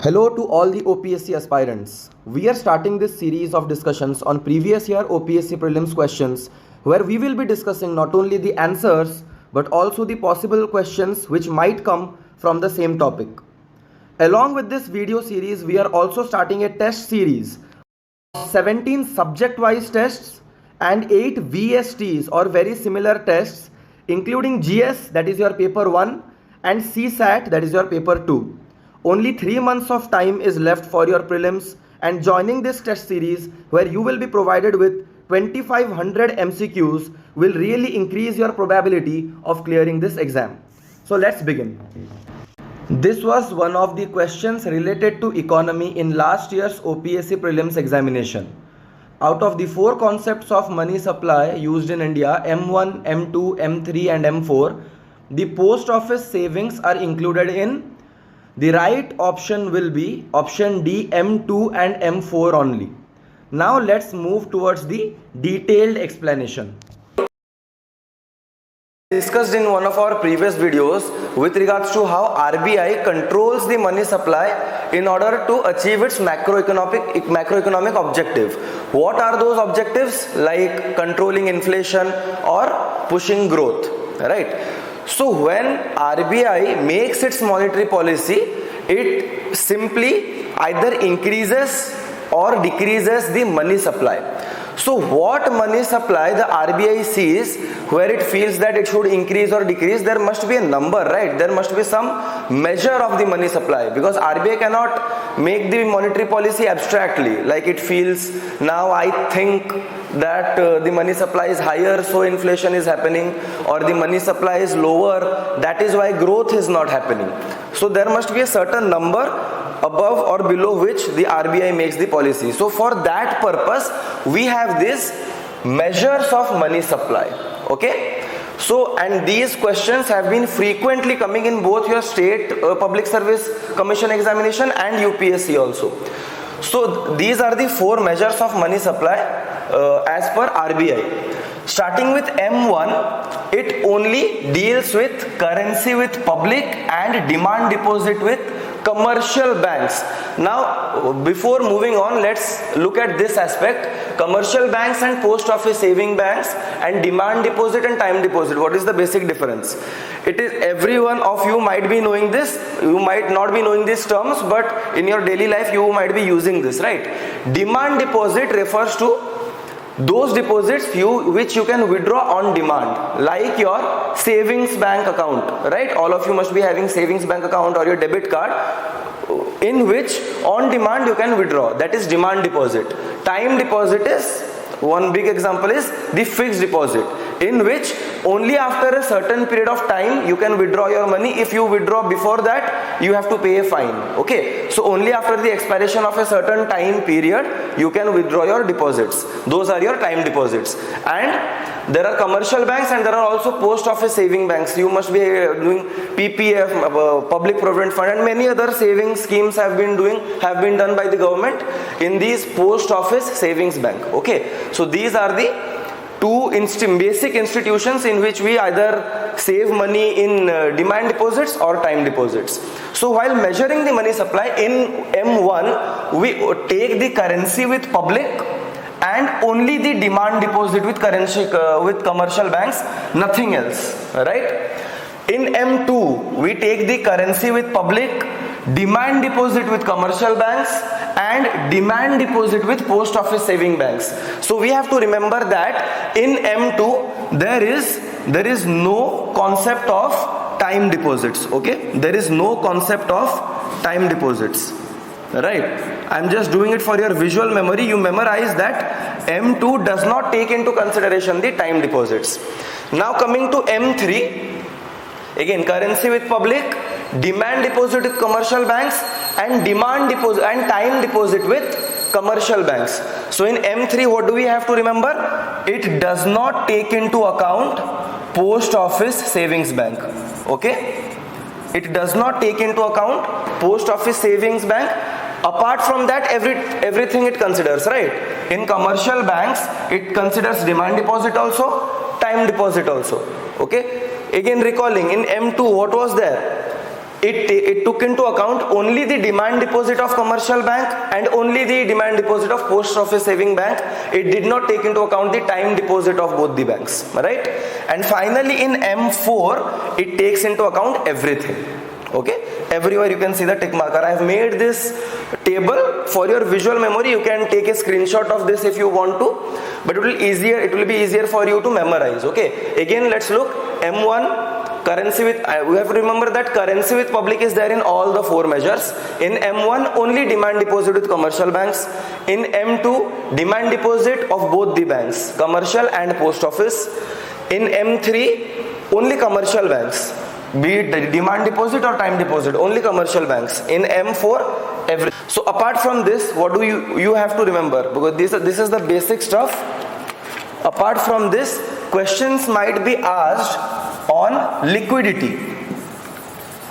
Hello to all the OPSC aspirants. We are starting this series of discussions on previous year OPSC prelims questions where we will be discussing not only the answers but also the possible questions which might come from the same topic. Along with this video series, we are also starting a test series of 17 subject-wise tests and 8 VSTs or very similar tests, including GS, that is your paper 1, and CSAT, that is your paper 2. Only 3 months of time is left for your prelims, and joining this test series where you will be provided with 2500 MCQs will really increase your probability of clearing this exam. So let's begin. This was one of the questions related to economy in last year's OPSC prelims examination. Out of the 4 concepts of money supply used in India, M1, M2, M3 and M4, the post office savings are included in. The right option will be option D, M2 and M4 only. Now let's move towards the detailed explanation. Discussed in one of our previous videos with regards to how RBI controls the money supply in order to achieve its macroeconomic objective. What are those objectives? Like controlling inflation or pushing growth, right? So when RBI makes its monetary policy, it simply either increases or decreases the money supply. So what money supply the RBI sees where it feels that it should increase or decrease, there must be a number, right? There must be some measure of the money supply, because RBI cannot make the monetary policy abstractly, like it feels now I think that the money supply is higher so inflation is happening, or the money supply is lower, that is why growth is not happening. So there must be a certain number above or below which the RBI makes the policy. So for that purpose we have these measures of money supply. Okay, so and these questions have been frequently coming in both your state public service commission examination and UPSC also. So these are the 4 measures of money supply as per RBI. Starting with M1, it only deals with currency with public and demand deposit with commercial banks. Now before moving on, let's look at this aspect. Commercial banks and post office saving banks and demand deposit and time deposit, what is the basic difference? It is, every one of you might be knowing this, you might not be knowing these terms, but in your daily life you might be using this, right? Demand deposit refers to those deposits which you can withdraw on demand, like your savings bank account, right? All of you must be having savings bank account or your debit card, in which on demand you can withdraw. That is demand deposit. Time deposit is, one big example is the fixed deposit, in which only after a certain period of time you can withdraw your money. If you withdraw before that, you have to pay a fine. Okay, so only after the expiration of a certain time period you can withdraw your deposits. Those are your time deposits. And there are commercial banks and there are also post office saving banks. You must be doing PPF, public provident fund, and many other saving schemes have been done by the government in these post office savings bank. Okay, so these are the 2 basic institutions in which we either save money in demand deposits or time deposits. So while measuring the money supply in M1, we take the currency with public and only the demand deposit with currency with commercial banks, nothing else, right? In M2, we take the currency with public, demand deposit with commercial banks and demand deposit with post office saving banks. So we have to remember that in M2 there is no concept of time deposits. Okay, there is no concept of time deposits, right? I'm just doing it for your visual memory. You memorize that M2 does not take into consideration the time deposits. Now coming to M3, again currency with public, demand deposit with commercial banks and demand deposit and time deposit with commercial banks. So in M3, what do we have to remember? It does not take into account post office savings bank. Okay, it does not take into account post office savings bank. Apart from that, everything it considers, right? In commercial banks it considers demand deposit also, time deposit also. Okay, again recalling in M2 what was there? it took into account only the demand deposit of commercial bank and only the demand deposit of post office saving bank. It did not take into account the time deposit of both the banks, right? And finally in M4 it takes into account everything. Okay, everywhere you can see the tick marker. I have made this table for your visual memory. You can take a screenshot of this if you want to, but it will be easier for you to memorize. Okay, again let's look. M1, currency with, we have to remember that currency with public is there in all the four measures. In M1 only demand deposit with commercial banks. In M2 demand deposit of both the banks, commercial and post office. In M3 only commercial banks, be it demand deposit or time deposit, only commercial banks. In M4 every. So apart from this, what do you have to remember, because this is the basic stuff. Apart from this, questions might be asked on liquidity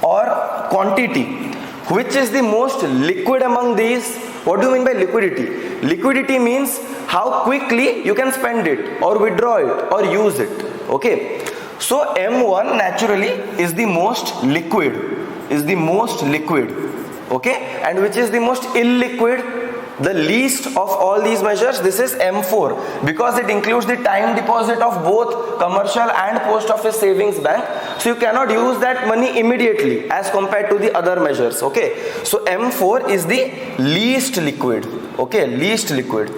or quantity. Which is the most liquid among these? What do you mean by liquidity? Liquidity means how quickly you can spend it or withdraw it or use it. Okay, so M1 naturally is the most liquid, okay, and which is the most illiquid? The least of all these measures, this is M4, because it includes the time deposit of both commercial and post office savings bank. So you cannot use that money immediately as compared to the other measures. Okay, so M4 is the least liquid. Okay, least liquid.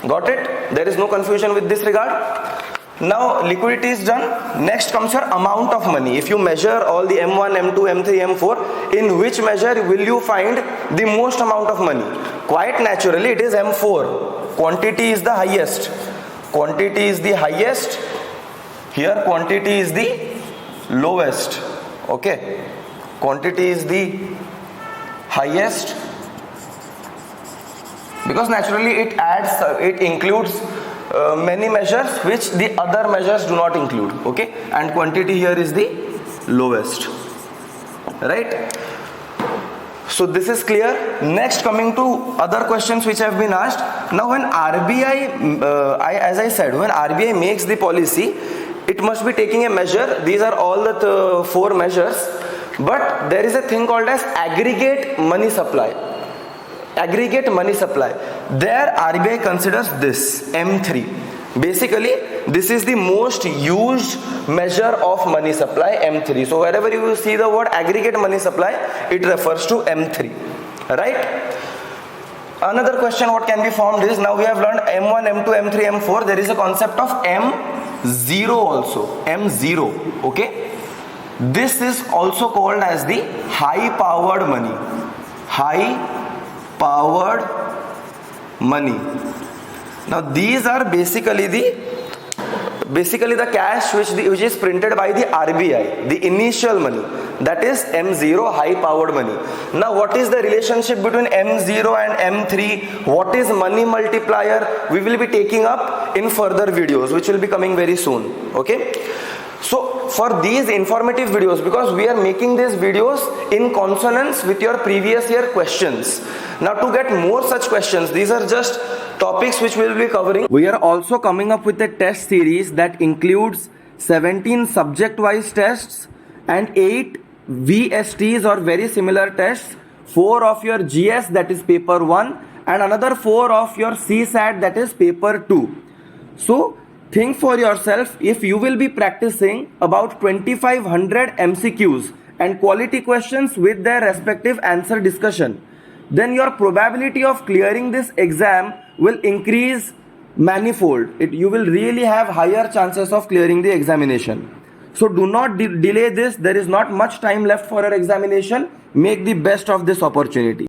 Got it? There is no confusion with this regard. Now liquidity is done. Next comes your amount of money. If you measure all the M1, M2, M3, M4, in which measure will you find the most amount of money? Quite naturally it is M4. Quantity is the highest. Quantity is the highest. Here quantity is the lowest. Okay. Quantity is the highest, because naturally it includes many measures which the other measures do not include. Okay, and quantity here is the lowest, right? So this is clear. Next, coming to other questions which have been asked. Now when RBI, as I said, when RBI makes the policy, it must be taking a measure. These are all the four measures, but there is a thing called as aggregate money supply. Aggregate money supply. There RBI considers this M3. Basically this is the most used measure of money supply, M3. So wherever you will see the word aggregate money supply, it refers to M3, right? Another question what can be formed is, now we have learned M1, M2, M3, M4. There is a concept of M0 also. M0. Okay, this is also called as the high powered money. High powered money. Now these are basically the cash which is printed by the RBI, the initial money, that is M0, high powered money. Now what is the relationship between M0 and M3? What is money multiplier? We will be taking up in further videos which will be coming very soon. Okay, so for these informative videos, because we are making these videos in consonance with your previous year questions. Now to get more such questions, these are just topics which we will be covering. We are also coming up with a test series that includes 17 subject wise tests and 8 VSTs or very similar tests, 4 of your GS, that is paper 1, and another 4 of your CSAT, that is paper 2. So think for yourself, if you will be practicing about 2500 MCQs and quality questions with their respective answer discussion, then your probability of clearing this exam will increase manifold. You will really have higher chances of clearing the examination. So do not delay this. There is not much time left for your examination. Make the best of this opportunity.